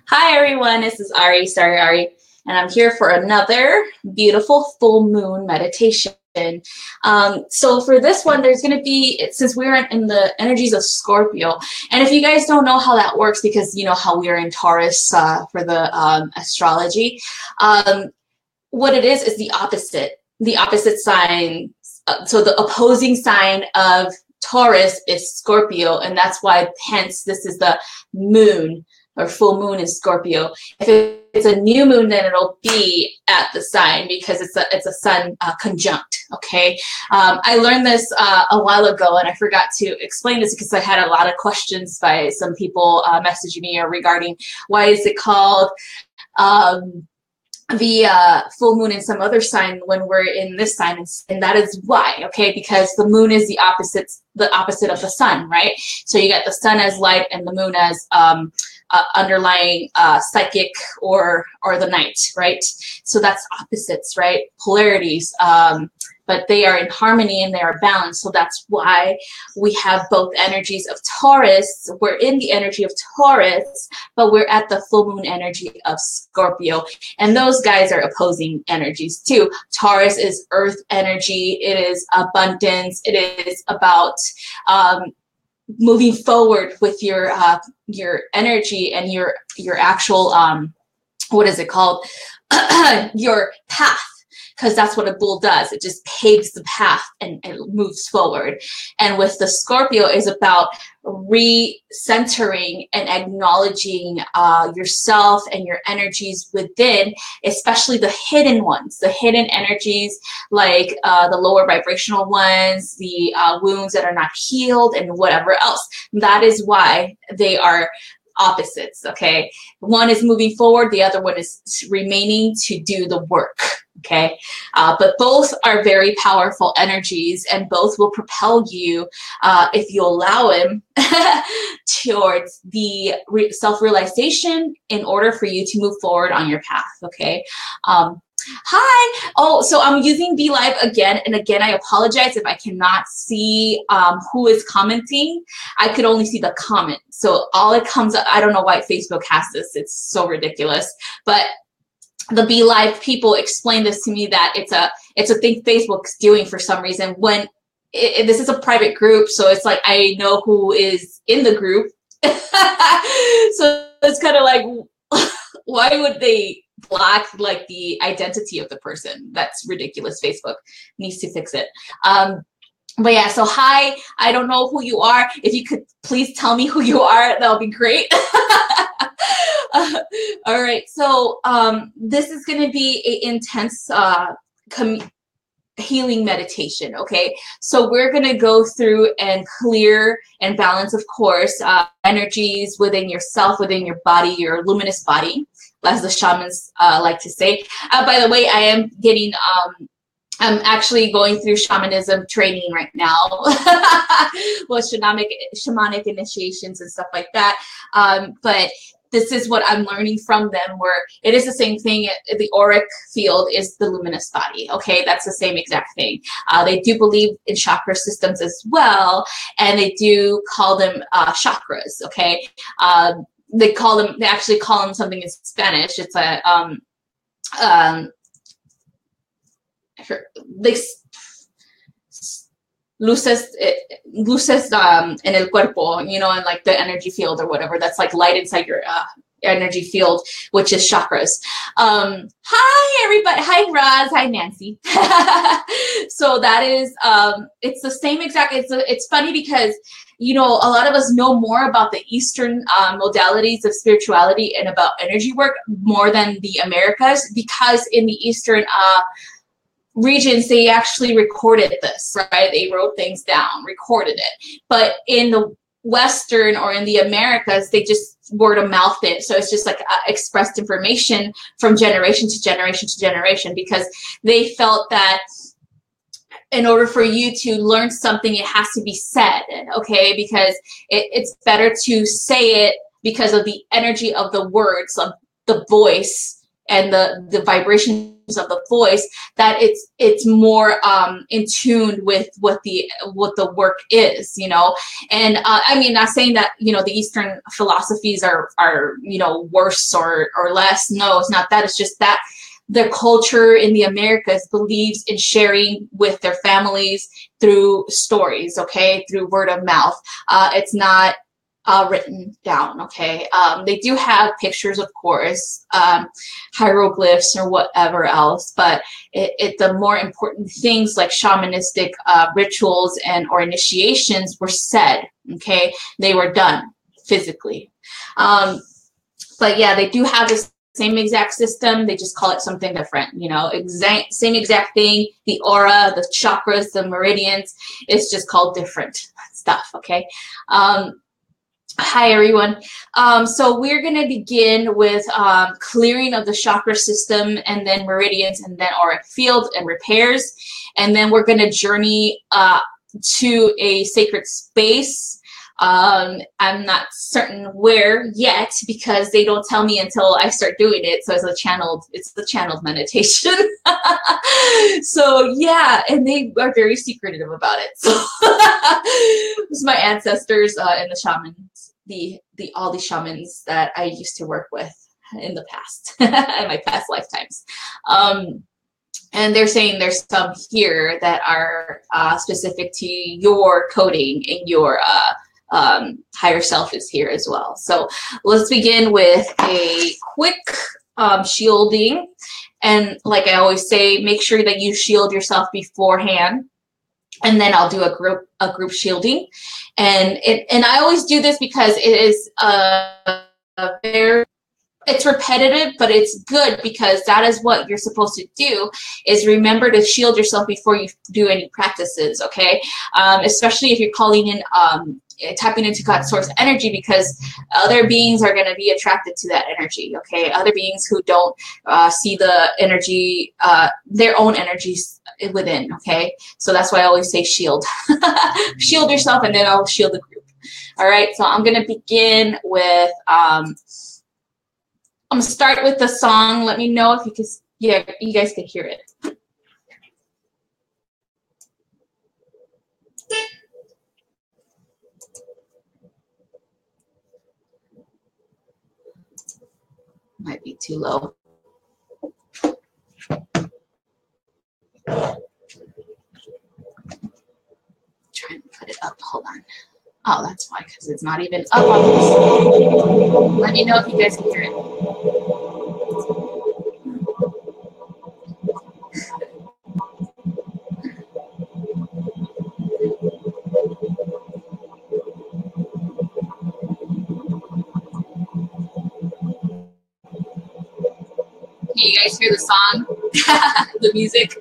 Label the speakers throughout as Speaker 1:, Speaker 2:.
Speaker 1: Hi everyone, this is Ari, StarAri, and I'm here for another beautiful full moon meditation. So for this one, there's going to be, since we're in the energies of Scorpio, and if you guys don't know how that works, because you know how we are in Taurus for the astrology, what it is the opposite sign. So the opposing sign of Taurus is Scorpio, and that's why, hence, this is the moon or full moon in Scorpio. If it's a new moon, then it'll be at the sign because it's a sun conjunct. Okay, I learned this a while ago, and I forgot to explain this because I had a lot of questions by some people messaging me regarding why is it called the full moon in some other sign when we're in this sign, and that is why. Okay, because the moon is the opposite of the sun, right? So you got the sun as light and the moon as underlying psychic or the night, right? So that's opposites, right? Polarities, but they are in harmony and they are balanced. So that's why we have both energies of Taurus. We're in the energy of Taurus, but we're at the full moon energy of Scorpio. And those guys are opposing energies too. Taurus is earth energy. It is abundance. It is about moving forward with your energy and your actual what is it called your path, because that's what a bull does. It just paves the path and moves forward. And with the Scorpio is about recentering and acknowledging yourself and your energies within, especially the hidden ones, the hidden energies, like the lower vibrational ones, the wounds that are not healed, and whatever else. That is why they are opposites. Okay, one is moving forward, the other one is remaining to do the work. Okay, but both are very powerful energies, and both will propel you if you allow them towards the self-realization in order for you to move forward on your path. Okay. Hi. Oh, so I'm using Be Live again. And again, I apologize if I cannot see who is commenting. I could only see the comment. So all it comes up, I don't know why Facebook has this. It's so ridiculous. But the Be Live people explained this to me, that it's a thing Facebook's doing for some reason. When this is a private group, so it's like I know who is in the group. So it's kind of like, why would they block like the identity of the person? That's ridiculous. Facebook needs to fix it. But yeah, so hi, I don't know who you are. If you could please tell me who you are, that'll be great. All right, so this is going to be an intense healing meditation. Okay, so we're going to go through and clear and balance, of course, energies within yourself, within your body, your luminous body, as the shamans like to say. By the way, I am getting I'm actually going through shamanism training right now. Well, shamanic initiations and stuff like that. But this is what I'm learning from them, where it is the same thing. The auric field is the luminous body. Okay, that's the same exact thing. They do believe in chakra systems as well, and they do call them chakras. Okay, they actually call them something in Spanish. It's a luces en el cuerpo, you know, and like the energy field or whatever. That's like light inside your energy field, which is chakras. Hi everybody. Hi Raz. Hi Nancy. So that is it's the same exact. It's funny because, you know, a lot of us know more about the Eastern modalities of spirituality and about energy work more than the Americas, because in the Eastern regions, they actually recorded this, right? They wrote things down, recorded it. But in the Western or in the Americas, they just word of mouth it. So it's just like expressed information from generation to generation to generation, because they felt that in order for you to learn something, it has to be said, okay? Because it's better to say it because of the energy of the words, of the voice, and the vibrations of the voice, that it's more in tune with what the work is, you know. And I mean, not saying that, you know, the Eastern philosophies are you know, worse or less. No, it's not that. It's just that their culture in the Americas believes in sharing with their families through stories, okay, through word of mouth. It's not written down, okay. They do have pictures, of course, hieroglyphs or whatever else, but the more important things like shamanistic rituals and or initiations were said, okay. They were done physically. But yeah, they do have this same exact system. They just call it something different, you know, same exact thing. The aura, the chakras, the meridians, it's just called different stuff, okay. Hi, everyone. So we're going to begin with clearing of the chakra system, and then meridians, and then auric fields and repairs. And then we're going to journey to a sacred space. I'm not certain where yet, because they don't tell me until I start doing it. So it's the channeled meditation. So yeah, and they are very secretive about it. So it's my ancestors and the shamans, all the shamans that I used to work with in the past, in my past lifetimes. And they're saying there's some here that are specific to your coding, and your higher self is here as well. So let's begin with a quick shielding. And like I always say, make sure that you shield yourself beforehand, and then I'll do a group shielding. And I always do this because it is it's repetitive, but it's good, because that is what you're supposed to do, is remember to shield yourself before you do any practices, okay? Especially if you're calling in, tapping into God's source energy, because other beings are going to be attracted to that energy, okay? Other beings who don't see the energy, their own energies within, okay? So that's why I always say shield. Shield yourself, and then I'll shield the group. All right, so I'm going to begin with... I'm gonna start with the song. Let me know if you can, yeah, you guys can hear it. Might be too low. Trying to put it up. Hold on. Oh, that's why, because it's not even up on this. Let me know if you guys can hear it. Can you guys hear the song? The music?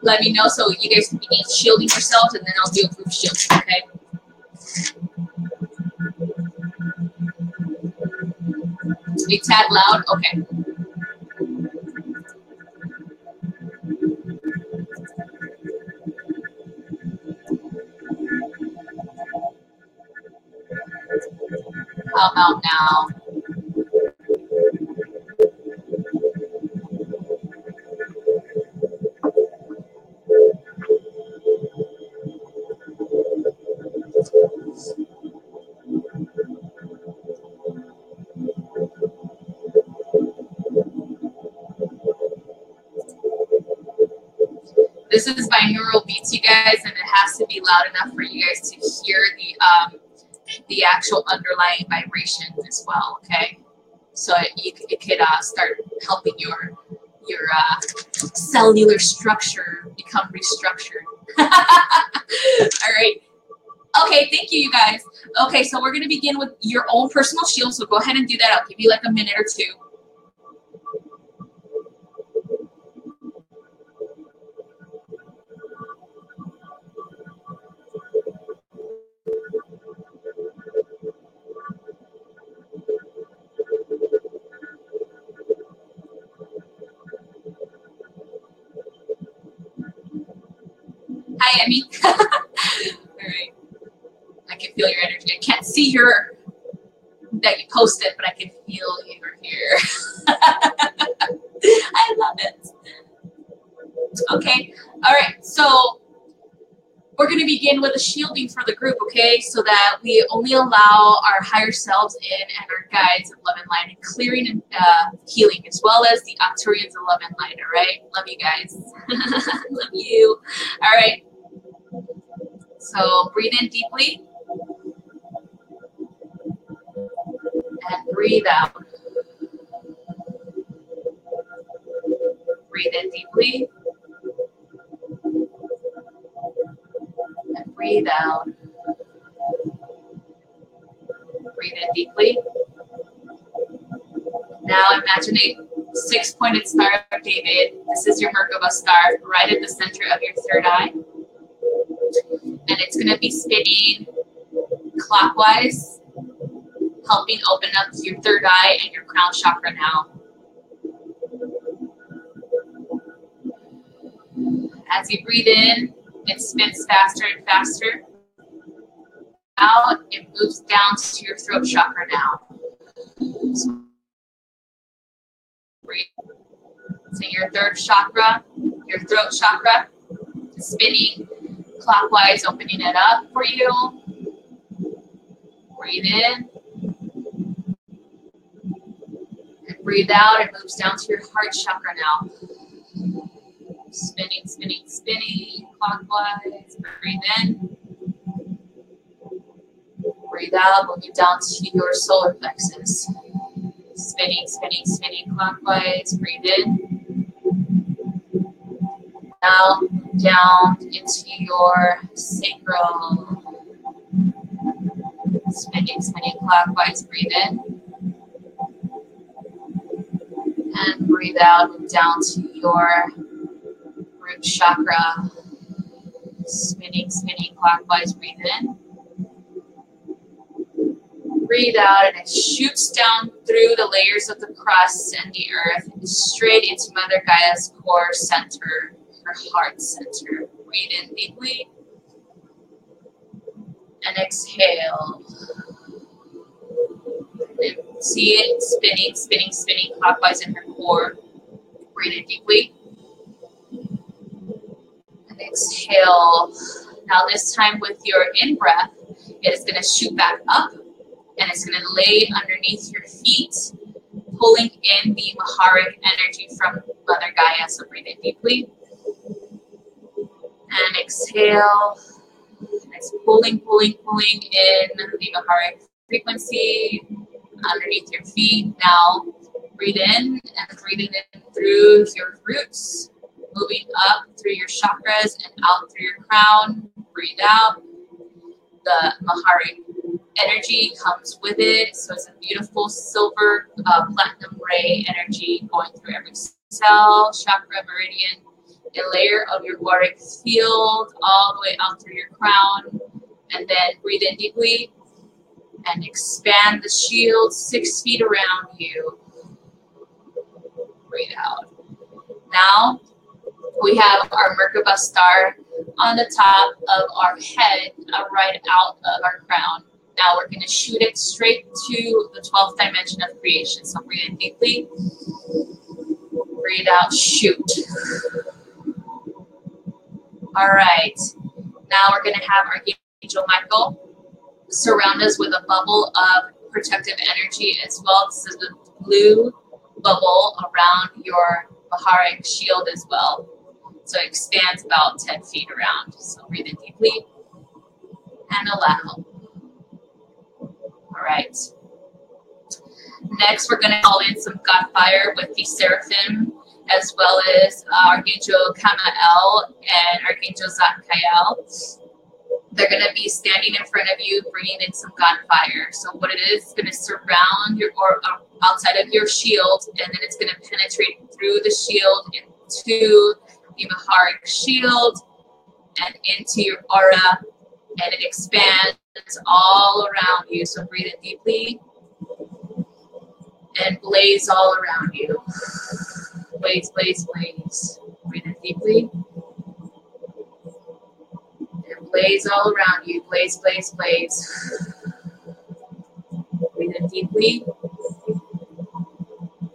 Speaker 1: Let me know so you guys can begin shielding yourselves, and then I'll do a group shield, okay? A tad loud? Okay. How about now? This is binaural beats, you guys, and it has to be loud enough for you guys to hear the actual underlying vibration as well, okay? So it could start helping your cellular structure become restructured. All right. Okay, thank you, you guys. Okay, so we're gonna begin with your own personal shield. So go ahead and do that. I'll give you like a minute or two. Hi, Emmy. All right. I can feel your energy. I can't see your that you posted, but I can feel you're here. I love it. Okay, all right, so we're going to begin with a shielding for the group, okay, so that we only allow our higher selves in and our guides of love and light, and clearing and healing, as well as the Octurians of love and light, all right? Love you guys. Love you. All right, so breathe in deeply and breathe out. Breathe in deeply and breathe out. Breathe in deeply. Now imagine a 6-pointed star of David. This is your Merkaba star right at the center of your third eye. And it's going to be spinning clockwise, helping open up your third eye and your crown chakra now. As you breathe in, it spins faster and faster. Out, it moves down to your throat chakra now. Breathe. So your third chakra, your throat chakra, spinning clockwise, opening it up for you. Breathe in. And breathe out, it moves down to your heart chakra now. Spinning, spinning, spinning, clockwise. Breathe in. Breathe out, moving down to your solar plexus. Spinning, spinning, spinning, clockwise. Breathe in. Now down into your sacral. Spinning, spinning, clockwise. Breathe in. And breathe out, move down to your root chakra. Spinning, spinning, clockwise. Breathe in. Breathe out, and it shoots down through the layers of the crust and the earth straight into Mother Gaia's core center, her heart center. Breathe in deeply and exhale. And see it spinning, spinning, spinning clockwise in her core. Breathe in deeply and exhale. Now this time with your in-breath, it is going to shoot back up. And it's going to lay underneath your feet, pulling in the Maharic energy from Mother Gaia. So breathe in deeply. And exhale. It's pulling, pulling, pulling in the Maharic frequency underneath your feet. Now breathe in and breathing in through your roots, moving up through your chakras and out through your crown. Breathe out. The Maharic energy comes with it, so it's a beautiful silver platinum ray energy going through every cell, chakra, meridian, a layer of your auric field all the way out through your crown. And then breathe in deeply and expand the shield 6 feet around you. Breathe out. Now we have our Merkaba star on the top of our head, right out of our crown. Now we're going to shoot it straight to the 12th dimension of creation. So breathe in deeply. Breathe out, shoot. All right. Now we're going to have Archangel Michael surround us with a bubble of protective energy as well. This is a blue bubble around your Maharic shield as well. So it expands about 10 feet around. So breathe in deeply and allow. All right. Next, we're going to call in some God fire with the Seraphim, as well as Archangel Kamael and Archangel Zadkiel. They're going to be standing in front of you, bringing in some God fire. So what it is going to surround your or outside of your shield, and then it's going to penetrate through the shield into the Maharic shield and into your aura, and it expands all around you. So breathe in deeply and blaze all around you. Blaze, blaze, blaze. Breathe in deeply and blaze all around you. Blaze, blaze, blaze. Breathe in deeply.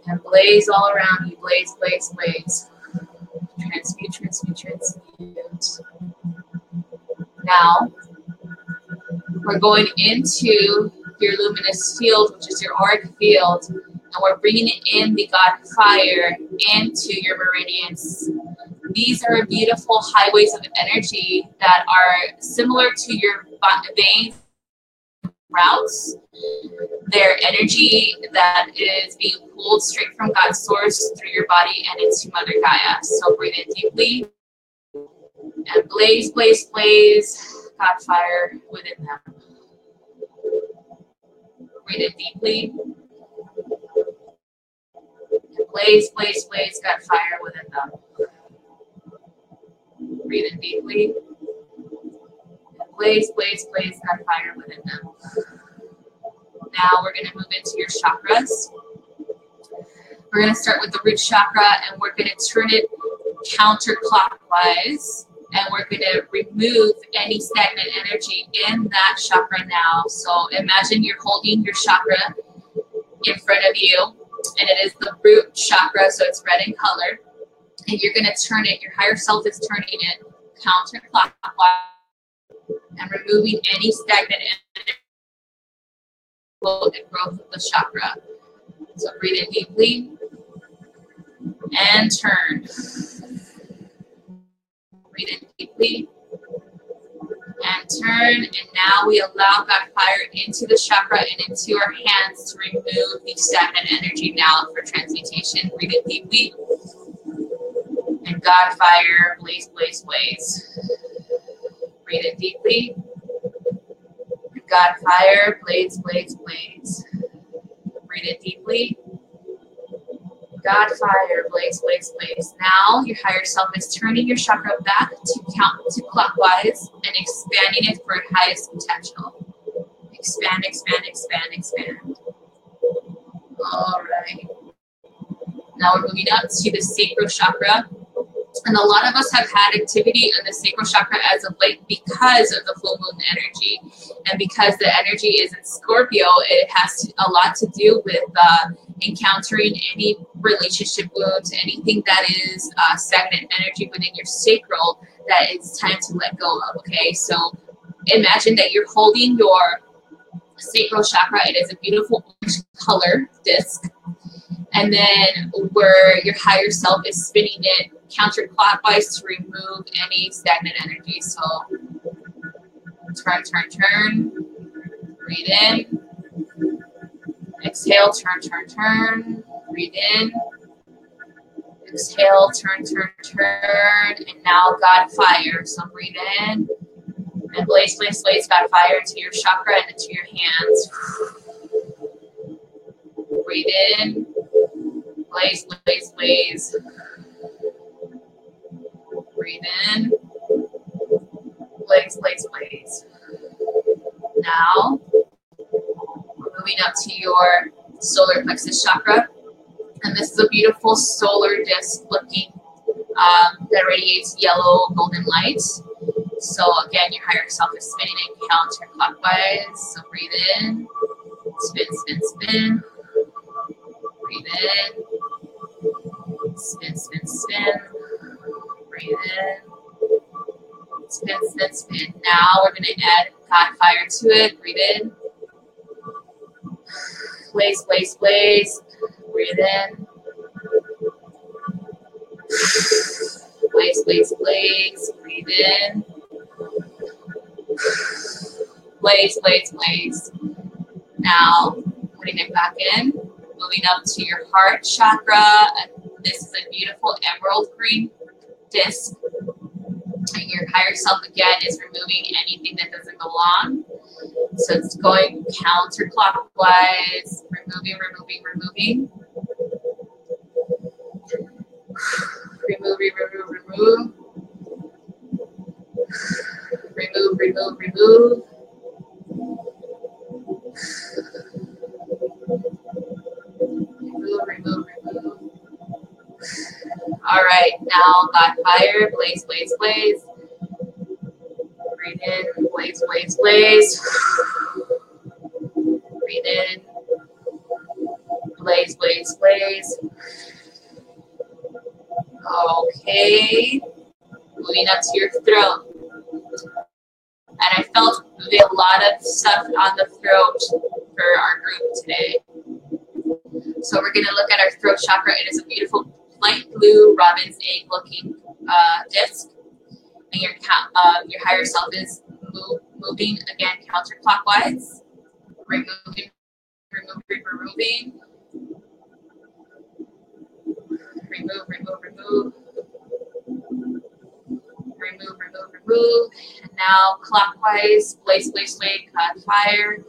Speaker 1: And blaze all around you. Blaze, blaze, blaze. Transmute, transmute, transmute. Now, we're going into your luminous field, which is your auric field, and we're bringing in the God fire into your meridians. These are beautiful highways of energy that are similar to your veins routes. They're energy that is being pulled straight from God's source through your body and into Mother Gaia. So breathe in deeply and blaze, blaze, blaze God fire within them. Breathe in deeply and blaze, blaze, blaze God fire within them. Breathe in deeply and blaze, blaze, blaze God fire within them. Now we're going to move into your chakras. We're going to start with the root chakra and we're going to turn it counterclockwise. And we're going to remove any stagnant energy in that chakra now. So imagine you're holding your chakra in front of you, and it is the root chakra, so it's red in color. And you're going to turn it, your higher self is turning it counterclockwise and removing any stagnant energy and growth of the chakra. So breathe in deeply and turn. Breathe in deeply and turn, and now we allow God fire into the chakra and into our hands to remove the stagnant energy now for transmutation. Breathe in deeply and God fire, blaze, blaze, blaze. Breathe in deeply and God fire, blaze, blaze, blaze. Breathe in deeply. God fire, blaze, blaze, blaze. Now your higher self is turning your chakra back to clockwise and expanding it for highest potential. Expand, expand, expand, expand. All right. Now we're moving up to the sacral chakra. And a lot of us have had activity in the sacral chakra as of late because of the full moon energy. And because the energy is in Scorpio, it has a lot to do with encountering any relationship wounds, anything that is stagnant energy within your sacral that it's time to let go of, okay? So imagine that you're holding your sacral chakra. It is a beautiful orange color disc. And then where your higher self is spinning it counterclockwise to remove any stagnant energy. So turn, turn, turn. Breathe in. Exhale, turn, turn, turn. Breathe in. Exhale, turn, turn, turn. And now God fire. So breathe in. And blaze, blaze, blaze God fire into your chakra and into your hands. Breathe in. Blaze, blaze, blaze. Breathe in. Blaze, blaze, blaze. Now, we're moving up to your solar plexus chakra. And this is a beautiful solar disc looking that radiates yellow golden light. So again, your higher self is spinning it counterclockwise. So breathe in. Spin, spin, spin. Breathe in. Spin, spin, spin. Breathe in. Spin, spin, spin. Now we're going to add God fire to it. Breathe in. Blaze, blaze, blaze. Breathe in. Blaze, blaze, blaze. Breathe in. Blaze, blaze, blaze. Now, putting it back in. Moving up to your heart chakra. This is a beautiful emerald green disc. And your higher self again is removing anything that doesn't belong. So it's going counterclockwise, removing, removing, removing. Remove, remove, remove. Remove, remove, remove. Remove, remove, remove. All right, now God fire, blaze, blaze, blaze. Breathe in, blaze, blaze, blaze. Breathe in. Blaze, blaze, blaze. Okay. Moving up to your throat. And I felt a lot of stuff on the throat for our group today. So we're going to look at our throat chakra. It is a beautiful light blue robin's egg looking disc. And your higher self is moving again counterclockwise. Removing. Remove. And now clockwise, blaze, blaze, blaze, got fire.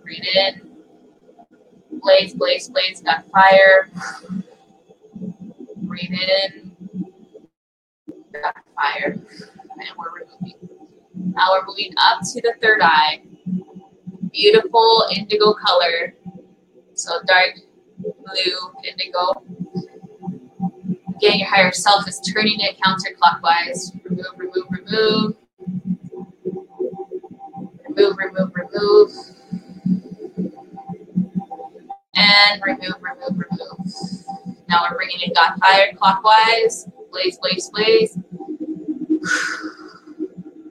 Speaker 1: Breathe in. Blaze, blaze, blaze, got fire. Breathe in. Got fire. And we're removing. Now we're moving up to the third eye. Beautiful indigo color. So dark blue, indigo. Again, your higher self is turning it counterclockwise. Remove. And remove. Now we're bringing in God fire clockwise. Blaze, blaze, blaze.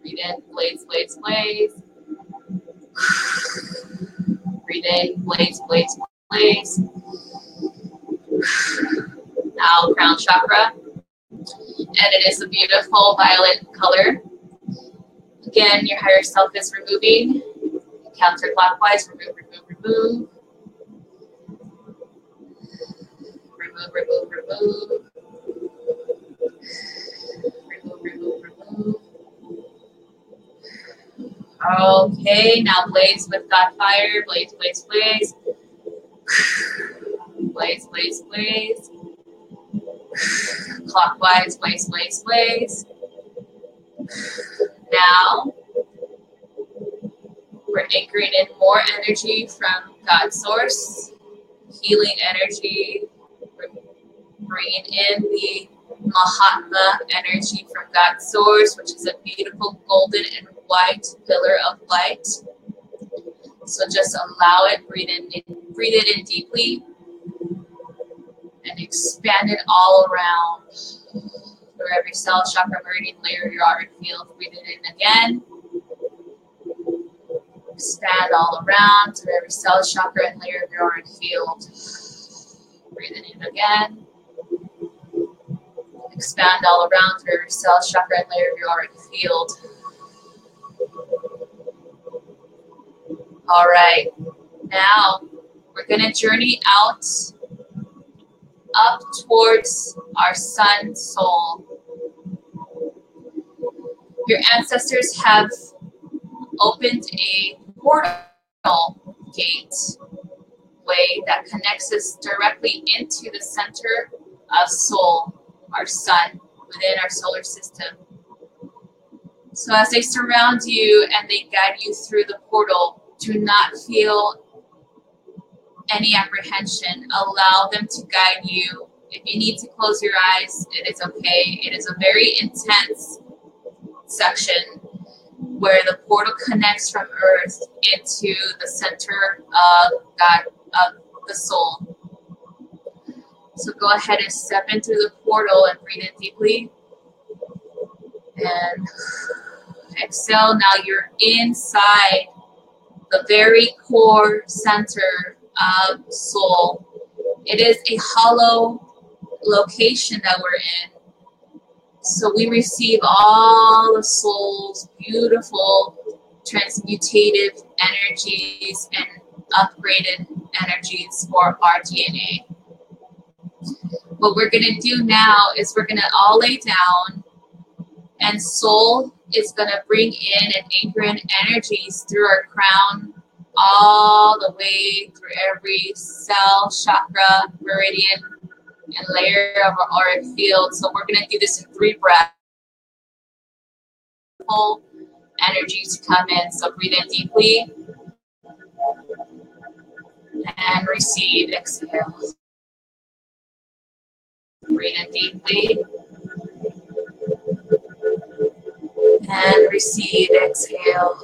Speaker 1: Breathe in, blaze, blaze, blaze. Breathe in, blaze, blaze, blaze. Now crown chakra. And it is a beautiful violet color. Again, your higher self is removing. Counterclockwise, remove. Remove. Okay, now blaze with God fire. Blaze, blaze, blaze. Blaze, blaze, blaze. Clockwise, blaze, blaze, blaze. Now, we're anchoring in more energy from God Source. Healing energy. We're bringing in the Mahatma energy from God Source, which is a beautiful golden and white pillar of light. So just allow it, breathe it in deeply, and expand it all around through every cell, chakra, meridian, layer of your auric field. Breathe it in again. Expand all around through every cell, chakra, and layer of your auric field. Breathe it in again. Expand all around through every cell, chakra, and layer of your auric field. All right. Now we're going to journey out up towards our sun soul. Your ancestors have opened a portal gateway that connects us directly into the center of soul, our sun, within our solar system. So as they surround you and they guide you through the portal, do not feel any apprehension. Allow them to guide you. If you need to close your eyes, it is okay. It is a very intense section where the portal connects from Earth into the center of God, of the soul. So go ahead and step into the portal and breathe in deeply. And exhale. Now you're inside the very core center of soul. It is a hollow location that we're in. So we receive all the soul's beautiful transmutative energies and upgraded energies for our DNA. What we're going to do now is we're going to all lay down, and soul is going to bring in and anchor in energies through our crown all the way through every cell, chakra, meridian, and layer of our auric field. So we're going to do this in 3 breaths. Full energy to come in. So breathe in deeply and receive. Exhale. Breathe in deeply and receive. Exhale.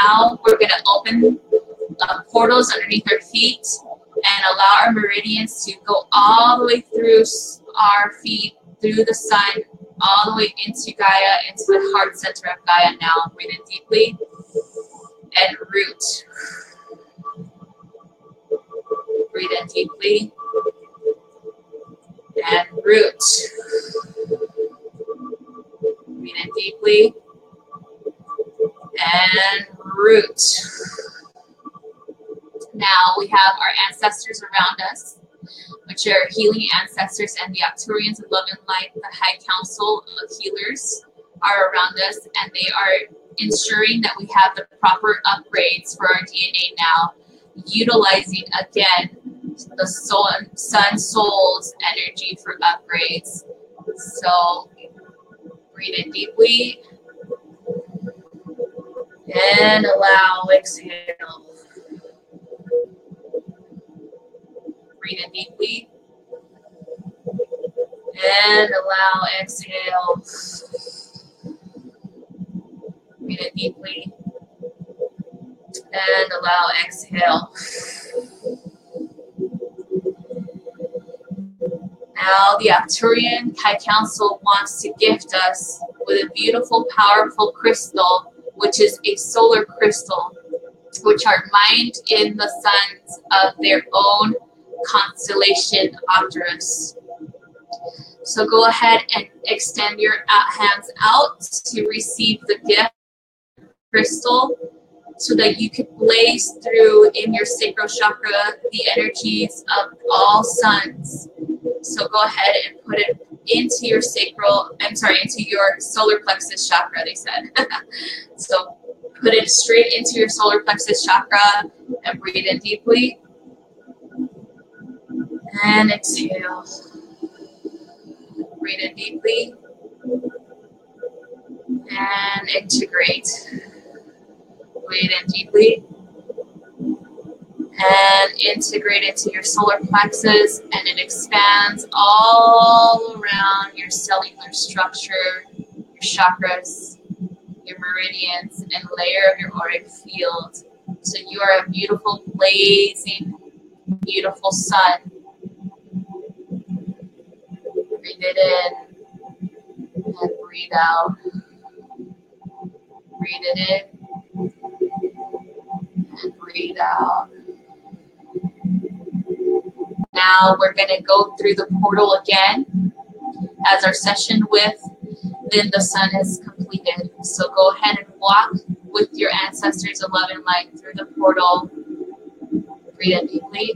Speaker 1: now we're going to open portals underneath our feet and allow our meridians to go all the way through our feet, through the sun, all the way into Gaia, into the heart center of Gaia now. Breathe in deeply and root. Breathe in deeply and root. Breathe in deeply and root. Now we have our ancestors around us, which are healing ancestors and the Arcturians of love and light. The High Council of Healers are around us, and they are ensuring that we have the proper upgrades for our DNA now, utilizing again the sun soul's energy for upgrades. So breathe in deeply and allow, exhale. Breathe in deeply and allow, exhale. Breathe in deeply and allow, exhale. Now the Arcturian High Council wants to gift us with a beautiful, powerful crystal, which is a solar crystal, which are mined in the suns of their own constellation Arcturus. So go ahead and extend your hands out to receive the gift crystal so that you can blaze through in your sacral chakra the energies of all suns. So go ahead and put it into your into your solar plexus chakra, they said. So put it straight into your solar plexus chakra and breathe in deeply. And exhale. Breathe in deeply. And integrate. Breathe in deeply. And integrate into your solar plexus, and it expands all around your cellular structure, your chakras, your meridians, and layer of your auric field. So you are a beautiful, blazing, beautiful sun. Breathe it in and breathe out. Breathe it in and breathe out. Now we're going to go through the portal again as our session with Then the Sun is completed. So go ahead and walk with your ancestors of love and light through the portal. Breathe in deeply.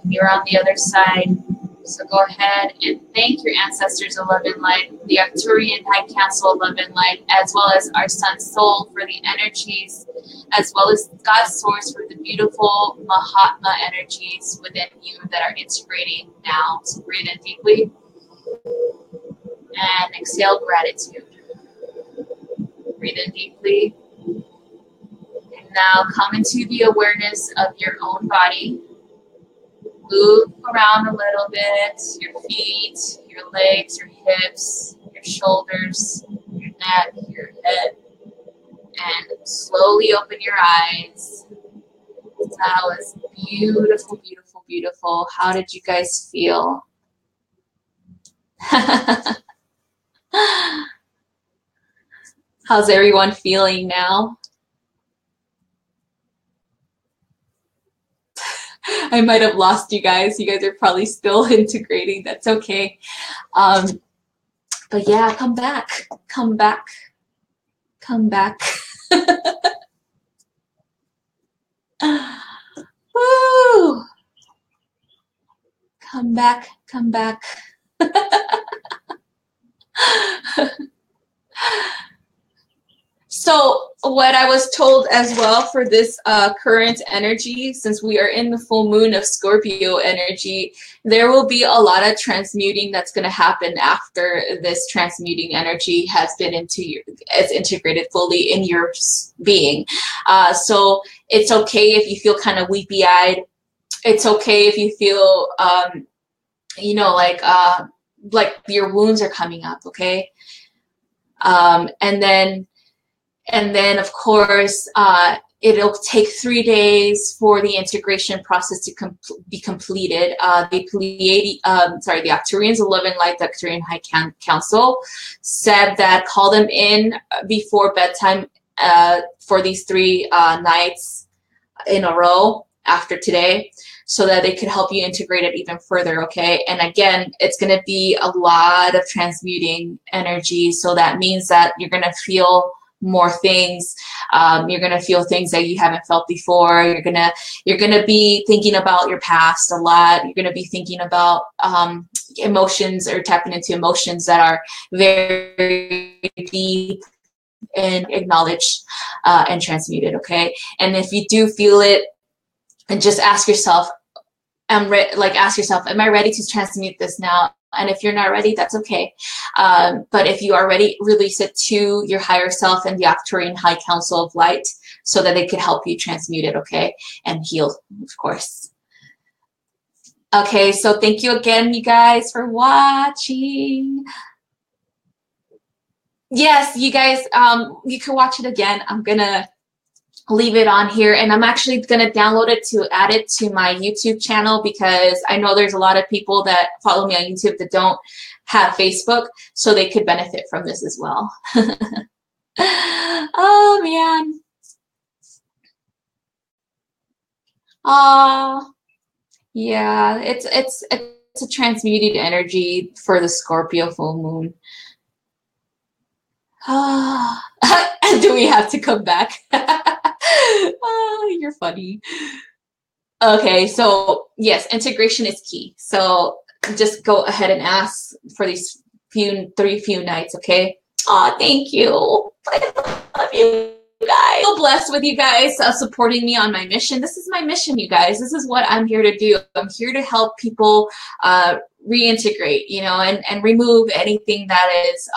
Speaker 1: You're on the other side. So go ahead and thank your ancestors of love and light, the Arcturian High Council of love and light, as well as our Sun Soul for the energies, as well as God's Source for the beautiful Mahatma energies within you that are integrating now. So breathe in deeply and exhale gratitude. Breathe in deeply. And now come into the awareness of your own body. Move around a little bit, your feet, your legs, your hips, your shoulders, your neck, your head, and slowly open your eyes. That was beautiful, beautiful, beautiful. How did you guys feel? How's everyone feeling now? I might have lost you guys. You guys are probably still integrating. That's okay. But yeah, come back. Come back. Come back. Woo! Come back. Come back. So what I was told as well for this current energy, since we are in the full moon of Scorpio energy, there will be a lot of transmuting that's going to happen after this transmuting energy has been is integrated fully in your being. So it's okay if you feel kind of weepy-eyed. It's okay if you feel, you know, like your wounds are coming up, okay? And then And then, of course, it'll take 3 days for the integration process to be completed. The Arcturians 11 Light, the Arcturian High Council said that call them in before bedtime for these 3 nights in a row after today, so that they could help you integrate it even further, okay? And again, it's going to be a lot of transmuting energy, so that means that you're going to feel more things. You're going to feel things that you haven't felt before. You're going to be thinking about your past a lot. You're going to be thinking about emotions, or tapping into emotions that are very deep and acknowledged and transmuted, okay? And if you do feel it, and just ask yourself, am I ready to transmute this now? And if you're not ready, that's okay. But if you are ready, release it to your higher self and the Arcturian High Council of Light, so that they could help you transmute it, okay? And heal, of course. Okay, so thank you again, you guys, for watching. Yes, you guys, you can watch it again. I'm gonna leave it on here, and I'm actually going to download it to add it to my YouTube channel, because I know there's a lot of people that follow me on YouTube that don't have Facebook, so they could benefit from this as well. Oh man. Yeah, it's a transmuted energy for the Scorpio full moon. Do we have to come back? Oh, you're funny. Okay, so yes, integration is key. So just go ahead and ask for these few nights, okay? Oh, thank you. I love you guys. So blessed with you guys supporting me on my mission. This is my mission, you guys. This is what I'm here to do. I'm here to help people reintegrate, you know, and remove anything that is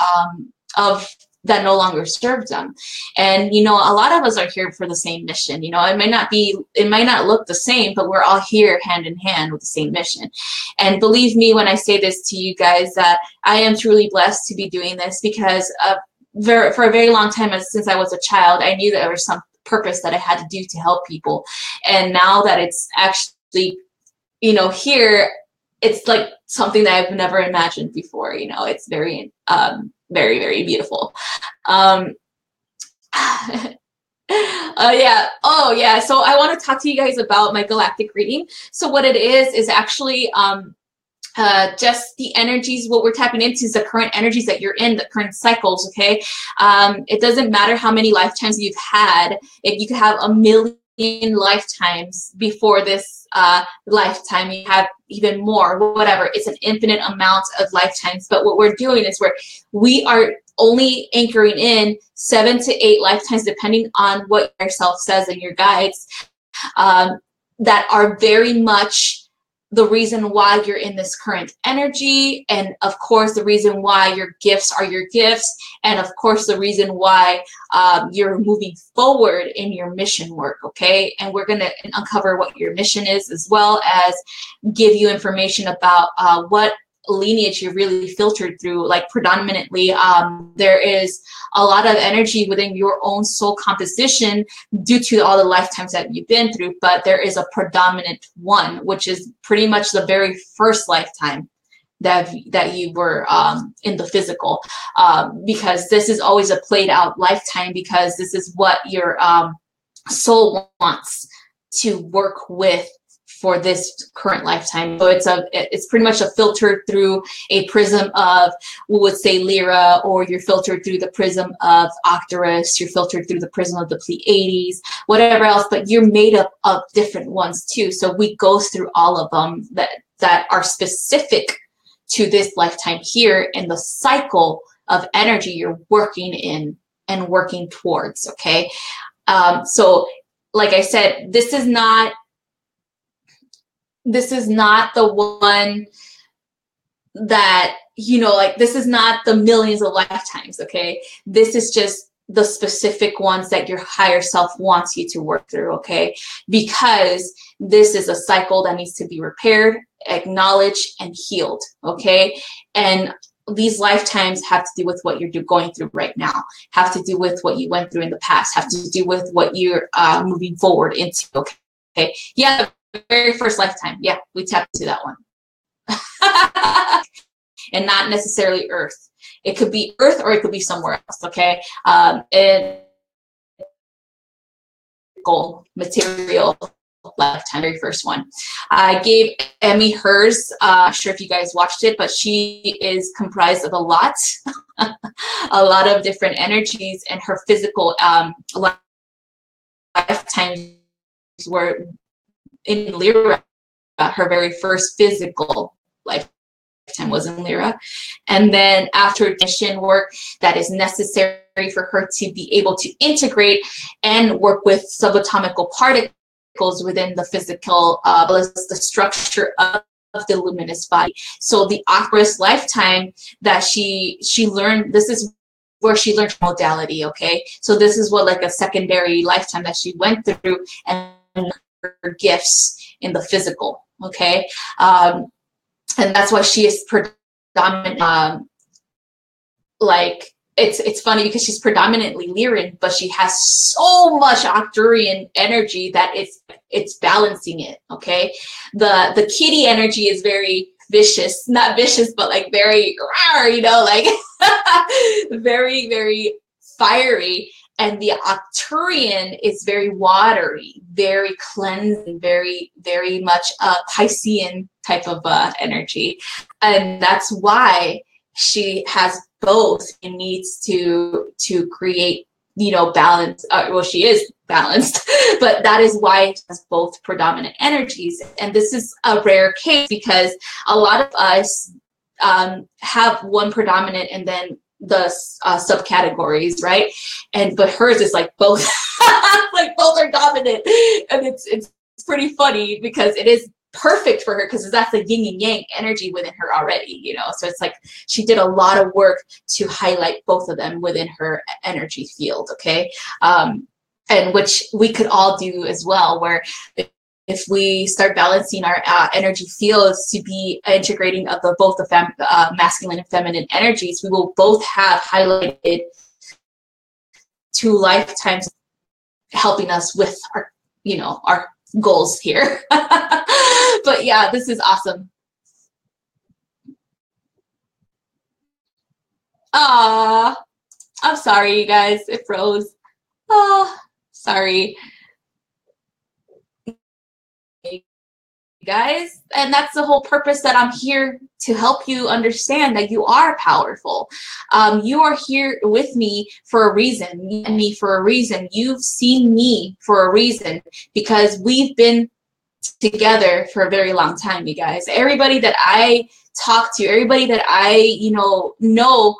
Speaker 1: that no longer serves them. And, you know, a lot of us are here for the same mission. You know, it might not look the same, but we're all here hand in hand with the same mission. And believe me when I say this to you guys, that I am truly blessed to be doing this, because for a very long time, since I was a child, I knew that there was some purpose that I had to do to help people. And now that it's actually, you know, here, it's like something that I've never imagined before. You know, it's very, very, very beautiful. Yeah. Oh, yeah. So I want to talk to you guys about my galactic reading. So what it is actually just the energies. What we're tapping into is the current energies that you're in, the current cycles. Okay. It doesn't matter how many lifetimes you've had. If you could have 1 million lifetimes before this lifetime, you have even more, whatever. It's an infinite amount of lifetimes. But what we're doing is we are only anchoring in 7 to 8 lifetimes, depending on what yourself says in your guides, that are very much the reason why you're in this current energy. And of course, the reason why your gifts are your gifts. And of course, the reason why you're moving forward in your mission work. Okay. And we're going to uncover what your mission is, as well as give you information about what lineage you're really filtered through. Like predominantly, there is a lot of energy within your own soul composition due to all the lifetimes that you've been through, but there is a predominant one, which is pretty much the very first lifetime that you were in the physical, because this is always a played out lifetime, because this is what your soul wants to work with for this current lifetime. So it's pretty much a filter through a prism of, we would say, Lyra, or you're filtered through the prism of Octarus, you're filtered through the prism of the Pleiades, whatever else, but you're made up of different ones too. So we go through all of them that are specific to this lifetime here in the cycle of energy you're working in and working towards, okay? So like I said, this is not the one that, you know, like, this is not the millions of lifetimes, okay? This is just the specific ones that your higher self wants you to work through, okay? Because this is a cycle that needs to be repaired, acknowledged, and healed, okay? And these lifetimes have to do with what you're going through right now, have to do with what you went through in the past, have to do with what you're moving forward into. Okay. Yeah, the very first lifetime. Yeah, we tapped into that one. And not necessarily Earth. It could be Earth or it could be somewhere else. Okay. And goal, material lifetime, very first one. I gave Emmy hers. Not sure if you guys watched it, but she is comprised of a lot of different energies, and her physical lifetimes were in Lyra. Her very first physical lifetime was in Lyra. And then after mission work that is necessary for her to be able to integrate and work with subatomical particles within the physical, the structure of the luminous body. So the Aquarius lifetime that she learned, this is where she learned modality, okay? So this is what like a secondary lifetime that she went through, and her gifts in the physical, okay? And that's why she is predominant, like, it's funny because she's predominantly Lyran, but she has so much Arcturian energy that it's balancing it, okay? The kitty energy is very vicious, not vicious, but like very, you know, like very, very fiery. And the Arcturian is very watery, very cleansing, very, very much Piscean type of energy. And that's why she has both and needs to create, you know, balance. Well, she is balanced, but that is why she has both predominant energies. And this is a rare case because a lot of us have one predominant and then the subcategories, right? But hers is like both, like both are dominant, and it's pretty funny because it is perfect for her because that's the yin and yang energy within her already, you know. So it's like she did a lot of work to highlight both of them within her energy field, okay? And which we could all do as well, where if we start balancing our energy fields to be integrating of both the masculine and feminine energies, we will both have highlighted 2 lifetimes helping us with our, you know, our goals here. But yeah, this is awesome. I'm sorry, you guys, it froze. Oh, sorry. Guys, and that's the whole purpose that I'm here to help you understand that you are powerful. You are here with me for a reason, me for a reason. You've seen me for a reason because we've been together for a very long time, you guys. Everybody that I talk to, everybody that I, you know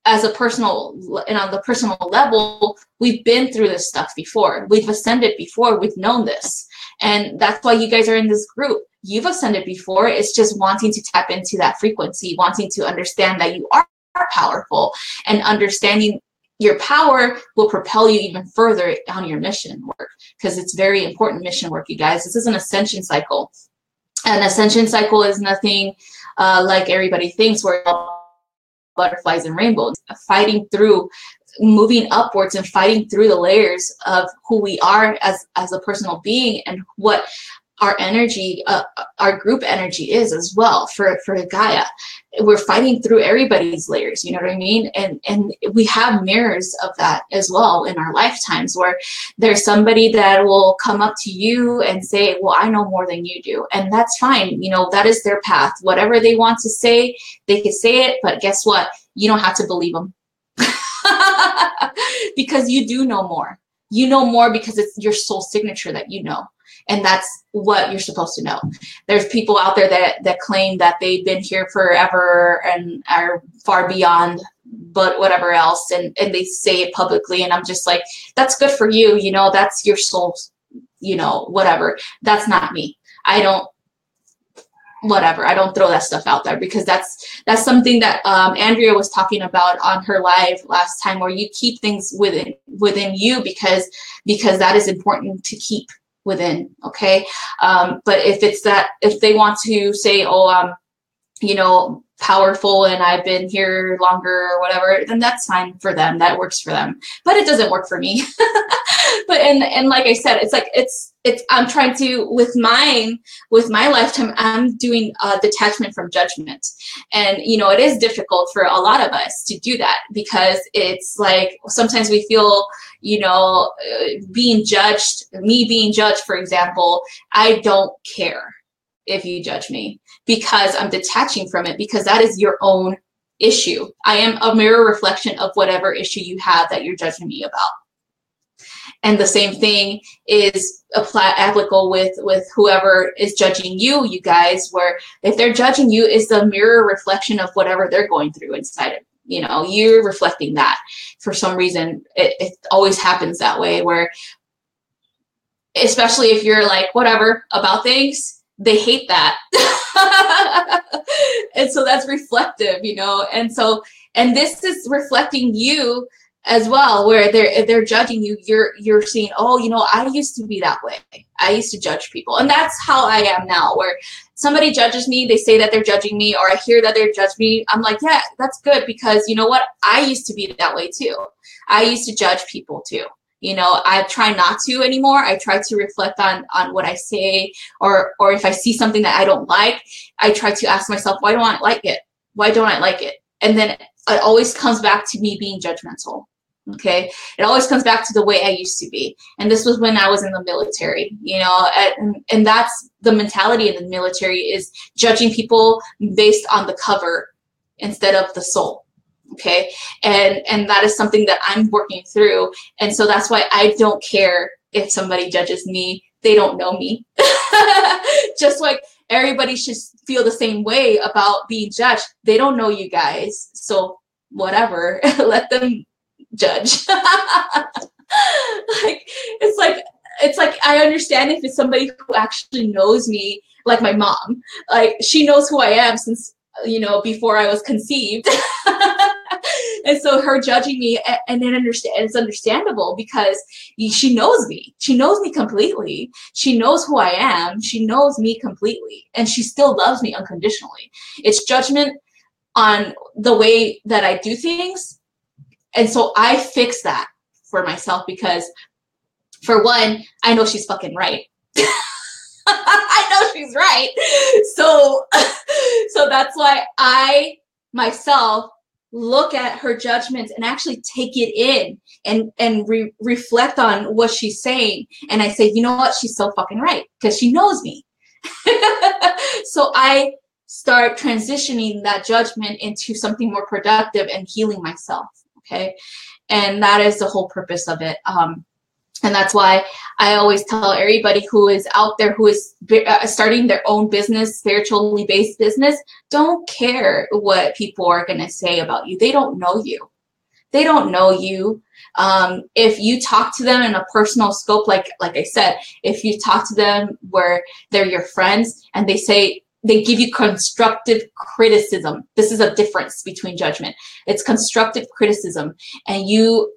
Speaker 1: as a personal and on the personal level, we've been through this stuff before. We've ascended before. We've known this. And that's why you guys are in this group. You've ascended before. It's just wanting to tap into that frequency, wanting to understand that you are powerful, and understanding your power will propel you even further on your mission work, because it's very important mission work, you guys. This is an ascension cycle. An ascension cycle is nothing like everybody thinks, where butterflies and rainbows, fighting through, moving upwards and fighting through the layers of who we are as a personal being, and what our energy, our group energy is as well for Gaia. We're fighting through everybody's layers, you know what I mean? And we have mirrors of that as well in our lifetimes, where there's somebody that will come up to you and say, well, I know more than you do. And that's fine. You know, that is their path. Whatever they want to say, they can say it, but guess what? You don't have to believe them. Because you do know more. You know more because it's your soul signature that you know. And that's what you're supposed to know. There's people out there that claim that they've been here forever and are far beyond, but whatever else, and they say it publicly, and I'm just like, that's good for you, you know, that's your soul, you know, whatever. That's not me. I don't throw that stuff out there, because that's something that Andrea was talking about on her live last time, where you keep things within you because that is important to keep within. Okay. But if they want to say, oh, you know, powerful and I've been here longer or whatever, then that's fine for them. That works for them. But it doesn't work for me. But and like I said, it's like it's I'm trying to with my lifetime, I'm doing detachment from judgment. And you know, it is difficult for a lot of us to do that because it's like sometimes we feel, you know, being judged, me being judged, for example, I don't care if you judge me because I'm detaching from it, because that is your own issue. I am a mirror reflection of whatever issue you have that you're judging me about. And the same thing is applicable with whoever is judging you, you guys, where if they're judging you, it's the mirror reflection of whatever they're going through inside of, you know, you're reflecting that. For some reason, it always happens that way, where especially if you're like whatever about things, they hate that. And so that's reflective, you know, and this is reflecting you as well, where they're judging you, you're seeing, oh, you know, I used to be that way. I used to judge people. And that's how I am now, where somebody judges me, they say that they're judging me, or I hear that they're judging me. I'm like, yeah, that's good, because you know what? I used to be that way too. I used to judge people too. You know, I try not to anymore. I try to reflect on what I say, or if I see something that I don't like, I try to ask myself, why don't I like it? Why don't I like it? And then it always comes back to me being judgmental. Okay. It always comes back to the way I used to be. And this was when I was in the military, you know, and that's the mentality in the military, is judging people based on the cover instead of the soul. Okay. And that is something that I'm working through. And so that's why I don't care if somebody judges me. They don't know me. Just like everybody should feel the same way about being judged. They don't know you guys. So whatever, let them judge. It's like I understand if it's somebody who actually knows me, like my mom. Like, she knows who I am since, you know, before I was conceived. And so her judging me, and then it's understandable, because she knows me. She knows me completely. She knows who I am. She knows me completely, and she still loves me unconditionally. It's judgment on the way that I do things. And so I fix that for myself, because for one, I know she's fucking right. I know she's right. So that's why I myself look at her judgments and actually take it in and reflect on what she's saying. And I say, you know what? She's so fucking right, because she knows me. So I start transitioning that judgment into something more productive and healing myself. Okay. And that is the whole purpose of it. And that's why I always tell everybody who is out there, who is starting their own business, spiritually based business, don't care what people are going to say about you. They don't know you. They don't know you. If you talk to them in a personal scope, like I said, if you talk to them where they're your friends and they give you constructive criticism. This is a difference between judgment. It's constructive criticism. And you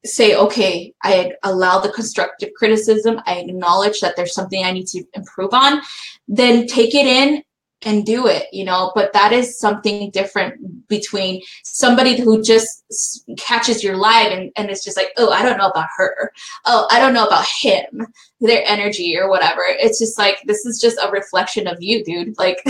Speaker 1: say, okay, I allow the constructive criticism. I acknowledge that there's something I need to improve on. Then take it in and do it, you know. But that is something different between somebody who just catches your live and it's just like, oh, I don't know about her. Oh, I don't know about him, their energy or whatever. It's just like, this is just a reflection of you, dude. Like,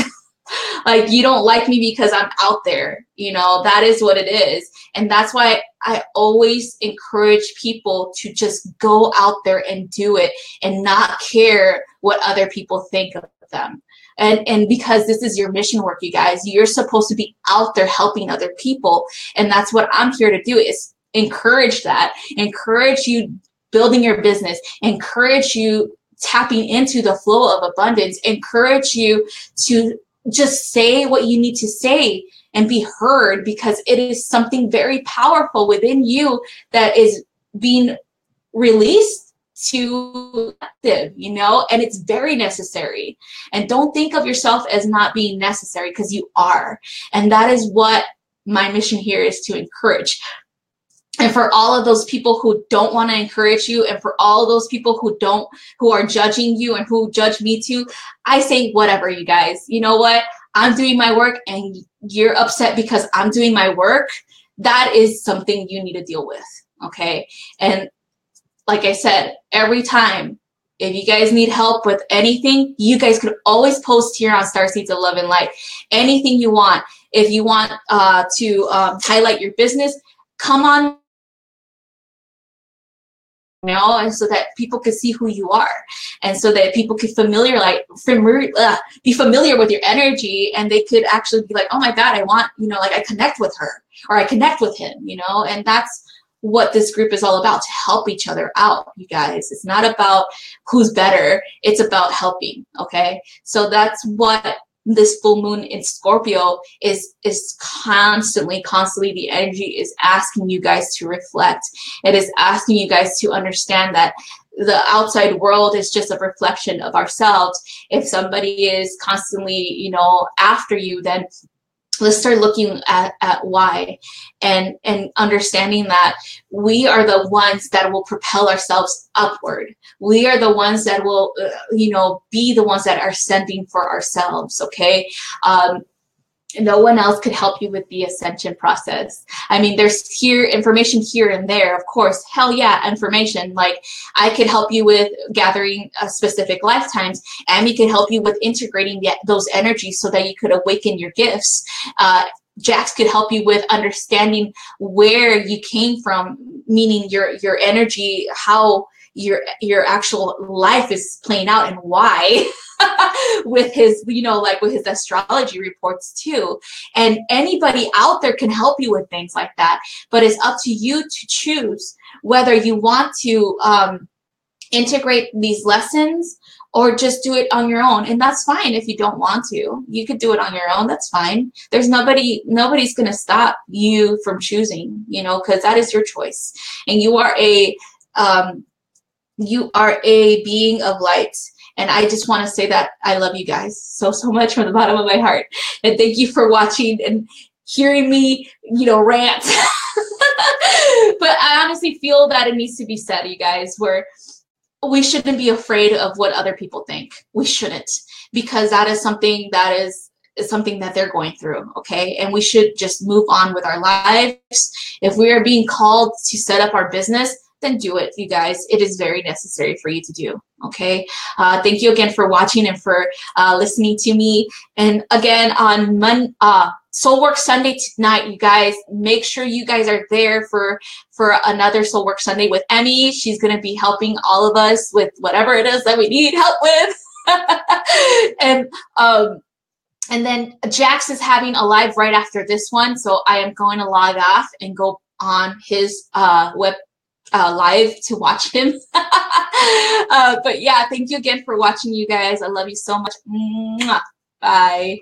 Speaker 1: like, you don't like me because I'm out there, you know. That is what it is. And that's why I always encourage people to just go out there and do it and not care what other people think of them. And because this is your mission work, you guys, you're supposed to be out there helping other people. And that's what I'm here to do, is encourage that, encourage you building your business, encourage you tapping into the flow of abundance, encourage you to just say what you need to say and be heard, because it is something very powerful within you that is being released to live, you know, and it's very necessary. And don't think of yourself as not being necessary, because you are. And that is what my mission here is to encourage. And for all of those people who don't want to encourage you, and for all of those people who are judging you and who judge me too, I say, whatever, you guys. You know what? I'm doing my work, and you're upset because I'm doing my work, that is something you need to deal with. Okay. And like I said, every time, if you guys need help with anything, you guys could always post here on Star Seeds of Love and Light. Anything you want. If you want to highlight your business, come on, you know, and so that people can see who you are, and so that people can be familiar with your energy, and they could actually be like, oh my God, I want, you know, like I connect with her or I connect with him, you know, and that's what this group is all about, to help each other out, you guys. It's not about who's better. It's about helping. Okay. So that's what this full moon in Scorpio is constantly the energy is asking you guys to reflect. It is asking you guys to understand that the outside world is just a reflection of ourselves. If somebody is constantly, you know, after you, then let's start looking at why, and understanding that we are the ones that will propel ourselves upward. We are the ones that will, you know, be the ones that are sending for ourselves. Okay. No one else could help you with the ascension process. I mean, there's information here and there, of course. Hell yeah, information. Like, I could help you with gathering specific lifetimes. Amy could help you with integrating those energies so that you could awaken your gifts. Jax could help you with understanding where you came from, meaning your energy, how your actual life is playing out, and why. With his, you know, like with his astrology reports too. And anybody out there can help you with things like that, but it's up to you to choose whether you want to integrate these lessons or just do it on your own. And that's fine. If you don't want to, you could do it on your own. That's fine. There's nobody's going to stop you from choosing, you know, because that is your choice. And you are a being of light. And I just want to say that I love you guys so much from the bottom of my heart. And thank you for watching and hearing me, you know, rant. But I honestly feel that it needs to be said, you guys, where we shouldn't be afraid of what other people think. We shouldn't, because that is something that they're going through. Okay. And we should just move on with our lives. If we are being called to set up our business, then do it, you guys. It is very necessary for you to do. Okay. Thank you again for watching and for listening to me. And again, on Soul Work Sunday tonight, you guys, make sure you guys are there for another Soul Work Sunday with Emmy. She's going to be helping all of us with whatever it is that we need help with. And then Jax is having a live right after this one. So I am going to log off and go on his web live to watch him. But yeah, thank you again for watching, you guys. I love you so much. Mwah. Bye.